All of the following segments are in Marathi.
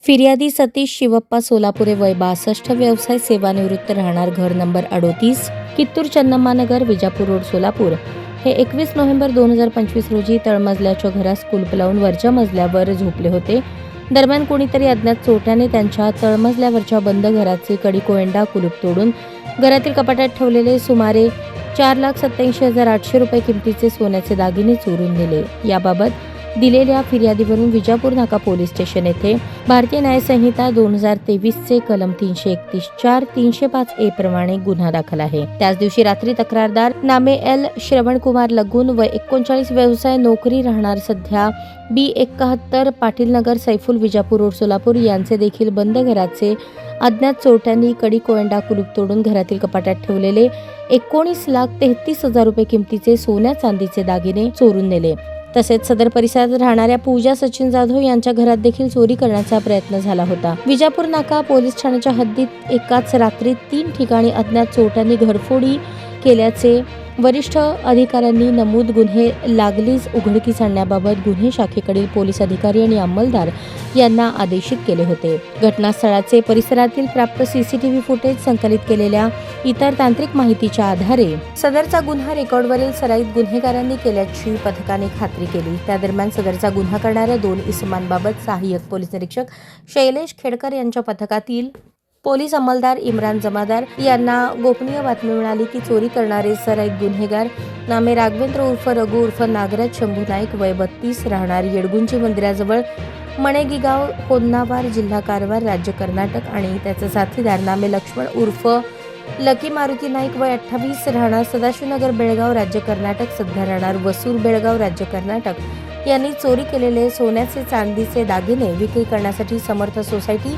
फिर्यादी सतीश शिवप्पा सोलापुरे वय 62 व्यवसाय सेवानिवृत्त राहणार घर नंबर 38 कित्तूर चन्नम्मानगर विजापूर रोड सोलापूर हे 21 नोव्हेंबर 2025 रोजी तळमजल्याच्या घरास कुलूप लावून वरच्या मजल्यावर झोपले होते. दरम्यान कोणीतरी अज्ञात चोरट्याने त्यांच्या तळमजल्यावरच्या बंद घराचे कडी कोयंडा कुलूप तोडून घरातील कपाटात ठेवलेले सुमारे 4,87,800 रुपये किमतीचे सोन्याचे दागिने चोरून नेले. याबाबत दिलेल्या फिर्यादीवरून विजापूर नाका पोलीस स्टेशन येथे भारतीय न्याय संहिता 2023 चे कलम 331(4) 305 ए प्रमाणे गुन्हा दाखल आहे. त्याच दिवशी रात्री तक्रारदार नामे एल श्रवणकुमार लगून व 39 व्यवसाय नोकरी राहणार सध्या B71 पाटील नगर सैफुल विजापूर रोड सोलापूर यांचे देखील बंद घराचे अज्ञात चोरट्यांनी कडी कोयंडा कुलूप तोडून घरातील कपाटात ठेवलेले 19,33,000 रुपये किमतीचे सोन्या चांदीचे दागिने चोरून नेले. तसेच सदर परिसरात राहणाऱ्या पूजा सचिन जाधव यांच्या घरात देखील चोरी करण्याचा प्रयत्न झाला होता. विजापूर नाका पोलीस ठाण्याच्या हद्दीत एकाच रात्री 3 ठिकाणी अज्ञात चोरट्यांनी घरफोडी केल्याचे वरिष्ठ अधिकाऱ्यांनी नमूद गुन्हे लागलीच उघडकीस आणण्याबाबत गुन्हे शाखेकडील पोलीस अधिकारी आणि अंमलदार यांना आदेशित केले होते. घटनास्थळाचे परिसरातील प्राप्त सीसीटीव्ही फुटेज संकलित केलेल्या इतर तांत्रिक माहितीच्या आधारे सदरचा गुन्हा रेकॉर्डवरील सराईत गुन्हेगारांनी केल्याची पथकाने खात्री केली. त्या दरम्यान सदरचा गुन्हा करणाऱ्या 2 इसमांबाबत सहाय्यक पोलीस निरीक्षक शैलेश खेडकर यांच्या पथकातील पोलीस अंमलदार इम्रान जमादार यांना गोपनीय बातमी मिळाली की चोरी करणारे सराईत गुन्हेगार नामे राघवेंद्र उर्फ रघु उर्फ नागराज शंभू नाईक वय 32 राहणार येडगुंजी मंदिराजवळ मणेगीगाव होन्नावर जिल्हा कारवार राज्य कर्नाटक आणि त्याचा साथीदार नामे लक्ष्मण उर्फ लकी मारुती नाईक वय 28 राहणार सदाशिवनगर बेळगाव राज्य कर्नाटक सध्या राहणार वसूर बेळगाव राज्य कर्नाटक यांनी चोरी केलेले सोन्याचे चांदीचे दागिने विक्री करण्यासाठी समर्थ सोसायटी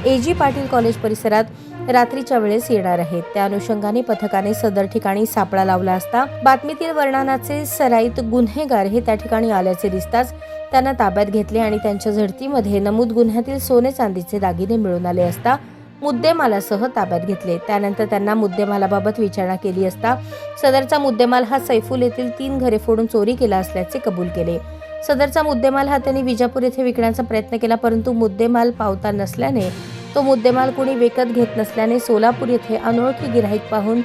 AG पाटील कॉलेज परिसरात रात्रीच्या वेळेस येणार आहेत. त्या अनुषंगाने पथकाने सदर ठिकाणी सापळा लावला असता बातमीतील वर्णनाचे सराईत गुन्हेगार हे त्या ठिकाणी आल्याचे दिसताच त्यांना ताब्यात घेतले आणि त्यांच्या झडतीमध्ये नमूद गुन्ह्यातील सोने चांदीचे दागिने मिळून आले असता मुद्देमालासह ताब्यात घेतले. त्यानंतर त्यांना मुद्देमालाबाबत विचारणा केली असता सदरचा मुद्देमाल हा सैफुल येथील 3 घरे फोडून चोरी केला असल्याचे कबूल केले. सदरचा मुद्देमाल हा त्यांनी विजापूर येथे विकण्याचा प्रयत्न केला, परंतु मुद्देमाल पावता नसल्याने तो मुद्देमाल कोणी विकत घेत नसल्याने सोलापूर येथे अनोळखी गिऱ्हाईक पाहून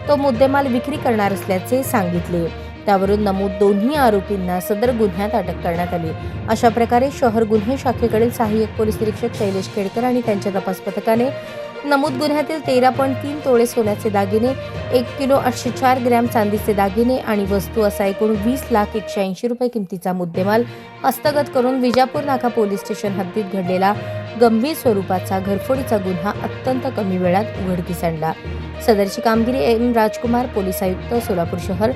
तो मुद्देमाल विक्री करणार असल्याचे सांगितले. त्यावरून नमूद दोन्ही आरोपींना सदर गुन्ह्यात अटक करण्यात आली. अशा प्रकारे शहर गुन्हे शाखेकडील सहाय्यक पोलीस निरीक्षक शैलेश खेडकर आणि त्यांच्या तपास पथकाने नमूद गुन्ह्यातील 13.3 तोळे सोन्याचे दागिने 1 किलो 804 ग्रॅम चांदीचे दागिने आणि वस्तू असा एकूण 20,81,000 रुपये किमतीचा मुद्देमाल हस्तगत करून विजापूर नाका पोलीस स्टेशन हद्दीत घडलेला गंभीर स्वरूपाचा घरफोडीचा गुन्हा अत्यंत कमी वेळात उघडकीस आणला. सदरची कामगिरी M राजकुमार पोलीस आयुक्त सोलापूर शहर,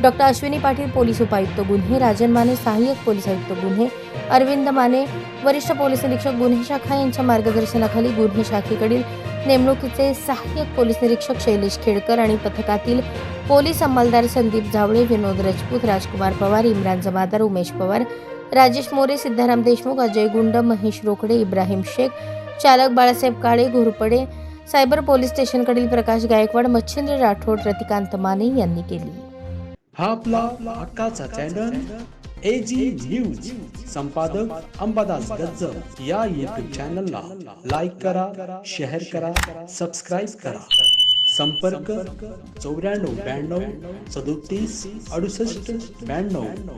डॉ अश्विनी पाटील पोलीस उपायुक्त गुन्हे, राजन माने सहाय्यक पोलीस आयुक्त गुन्हे, अरविंद माने वरिष्ठ पोलीस निरीक्षक गुन्हे शाखा यांच्या मार्गदर्शनाखाली गुन्हे शाखेकडील नेमणुकीचे सहाय्यक पोलीस निरीक्षक शैलेश खेडकर आणि पथकातील पोलीस अंमलदार संदीप झावळे, विनोद राजपूत, राजकुमार पवार, इम्रान जमादार, उमेश पवार, राजेश मोरे, सिद्धाराम देशमुख, अजय गुंड, महेश रोकडे, इब्राहिम शेख, चालक बाळासाहेब काळे, घोरपडे, सायबर पोलीस स्टेशनकडील प्रकाश गायकवाड, मच्छिंद्र राठोड, रतिकांत माने यांनी केली. हा आपला हक्काचा चॅनल AG न्यूज. संपादक अंबादास गज्जर. या YouTube चॅनलला लाईक करा, शेअर करा, सबस्क्राईब करा. संपर्क 94 92 37 68 92.